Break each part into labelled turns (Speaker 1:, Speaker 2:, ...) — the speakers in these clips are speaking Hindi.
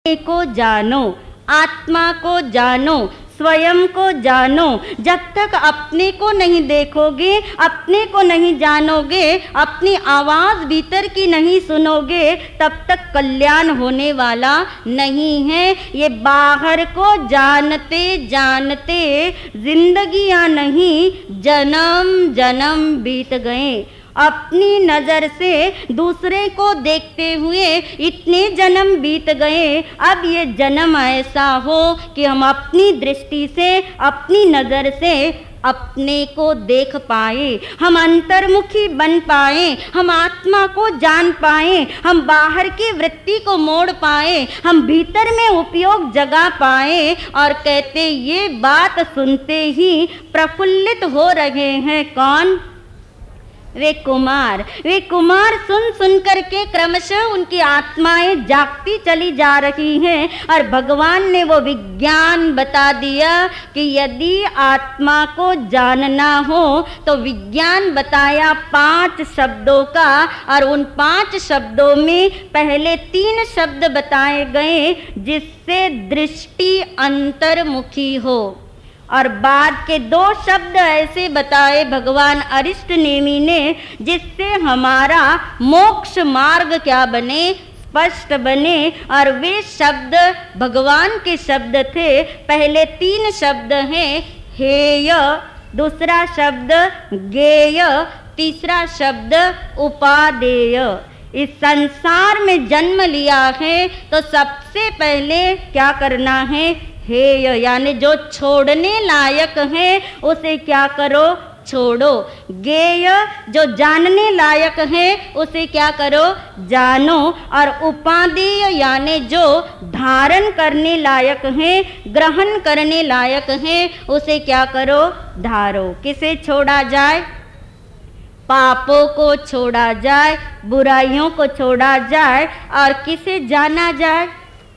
Speaker 1: को जानो, आत्मा को जानो, स्वयं को जानो। जब तक अपने को नहीं देखोगे, अपने को नहीं जानोगे, अपनी आवाज़ भीतर की नहीं सुनोगे, तब तक कल्याण होने वाला नहीं है। ये बाहर को जानते जानते जिंदगियां नहीं, जन्म जन्म बीत गए। अपनी नज़र से दूसरे को देखते हुए इतने जन्म बीत गए। अब ये जन्म ऐसा हो कि हम अपनी दृष्टि से, अपनी नज़र से अपने को देख पाए, हम अंतर्मुखी बन पाए, हम आत्मा को जान पाए, हम बाहर की वृत्ति को मोड़ पाए, हम भीतर में उपयोग जगा पाए। और कहते ये बात सुनते ही प्रफुल्लित हो रहे हैं कौन? वे कुमार सुन सुन करके क्रमशः उनकी आत्माएं जागती चली जा रही हैं। और भगवान ने वो विज्ञान बता दिया कि यदि आत्मा को जानना हो तो विज्ञान बताया 5 शब्दों का। और उन 5 शब्दों में पहले 3 शब्द बताए गए जिससे दृष्टि अंतर्मुखी हो, और बाद के 2 शब्द ऐसे बताए भगवान अरिष्ट नेमि ने जिससे हमारा मोक्ष मार्ग क्या बने, स्पष्ट बने। और वे शब्द भगवान के शब्द थे। पहले 3 शब्द हैं हेय, दूसरा शब्द गेय, तीसरा शब्द उपादेय। इस संसार में जन्म लिया है तो सबसे पहले क्या करना है? हेय, यानी जो छोड़ने लायक है उसे क्या करो? छोड़ो। गेय, जो जानने लायक है उसे क्या करो? जानो। और उपादेय यानी जो धारण करने लायक है, ग्रहण करने लायक है, उसे क्या करो? धारो। किसे छोड़ा जाए? पापों को छोड़ा जाए, बुराइयों को छोड़ा जाए। और किसे जाना जाए?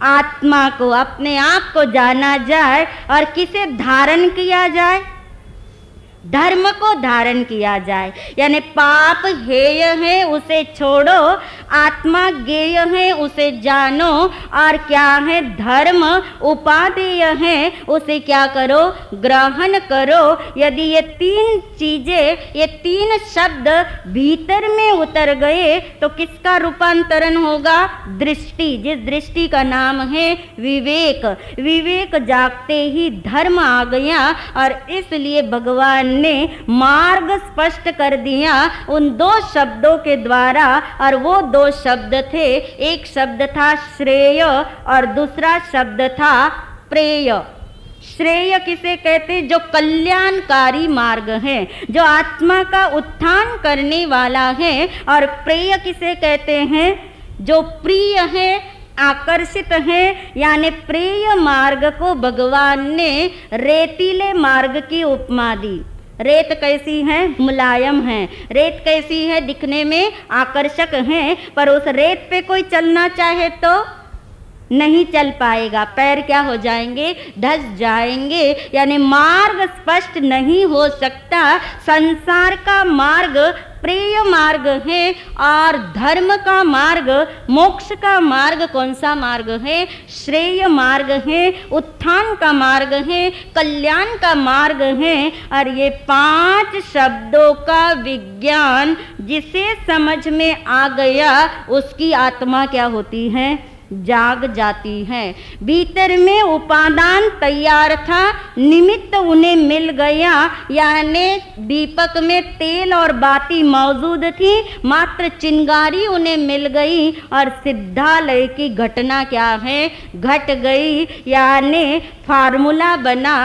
Speaker 1: आत्मा को, अपने आप को जाना जाए। और किसे धारण किया जाए? धर्म को धारण किया जाए। यानी पाप हेय है उसे छोड़ो, आत्मा गेय है उसे जानो, और क्या है? धर्म उपादेय है उसे क्या करो? ग्रहण करो। यदि ये 3 चीजें, ये 3 शब्द भीतर में उतर गए तो किसका रूपांतरण होगा? दृष्टि, जिस दृष्टि का नाम है विवेक। विवेक जागते ही धर्म आ गया। और इसलिए भगवान ने मार्ग स्पष्ट कर दिया उन 2 शब्दों के द्वारा। और वो 2 शब्द थे, एक शब्द था श्रेय और दूसरा शब्द था प्रेय। श्रेय किसे कहते? जो कल्याणकारी मार्ग है, जो आत्मा का उत्थान करने वाला है। और प्रेय किसे कहते हैं? जो प्रिय है, आकर्षित है। यानी प्रेय मार्ग को भगवान ने रेतीले मार्ग की उपमा दी। रेत कैसी है? मुलायम है। रेत कैसी है? दिखने में आकर्षक है। पर उस रेत पे कोई चलना चाहे तो नहीं चल पाएगा, पैर क्या हो जाएंगे? धस जाएंगे। यानी मार्ग स्पष्ट नहीं हो सकता। संसार का मार्ग प्रेय मार्ग है और धर्म का मार्ग, मोक्ष का मार्ग कौन सा मार्ग है? श्रेय मार्ग है, उत्थान का मार्ग है, कल्याण का मार्ग है। और ये 5 शब्दों का विज्ञान जिसे समझ में आ गया उसकी आत्मा क्या होती है? जाग जाती है। भीतर में उपादान तैयार था, निमित्त उन्हें मिल गया। यानी दीपक में तेल और बाती मौजूद थी, मात्र चिंगारी उन्हें मिल गई और सिद्धालय की घटना क्या है? घट गई। यानी फार्मूला बना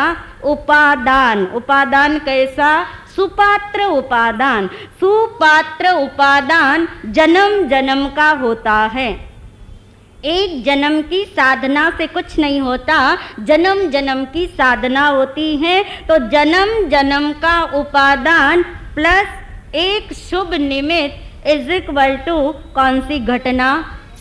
Speaker 1: उपादान। उपादान कैसा? सुपात्र उपादान। सुपात्र उपादान जन्म जन्म का होता है। एक जन्म की साधना से कुछ नहीं होता, जन्म जन्म की साधना होती है। तो जन्म जन्म का उपादान प्लस एक शुभ निमित्त इज इक्वल टू कौन सी घटना?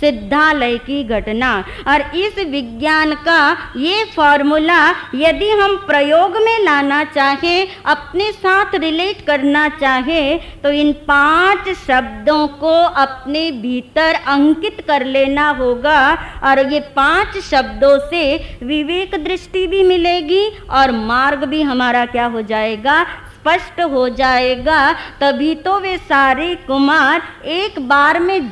Speaker 1: सिद्धालय की घटना। और इस विज्ञान का ये फॉर्मूला यदि हम प्रयोग में लाना चाहें, अपने साथ रिलेट करना चाहें, तो इन 5 शब्दों को अपने भीतर अंकित कर लेना होगा। और ये 5 शब्दों से विवेक दृष्टि भी मिलेगी और मार्ग भी हमारा क्या हो जाएगा, स्पष्ट हो जाएगा। तभी तो वे सारे कुमार एक बार में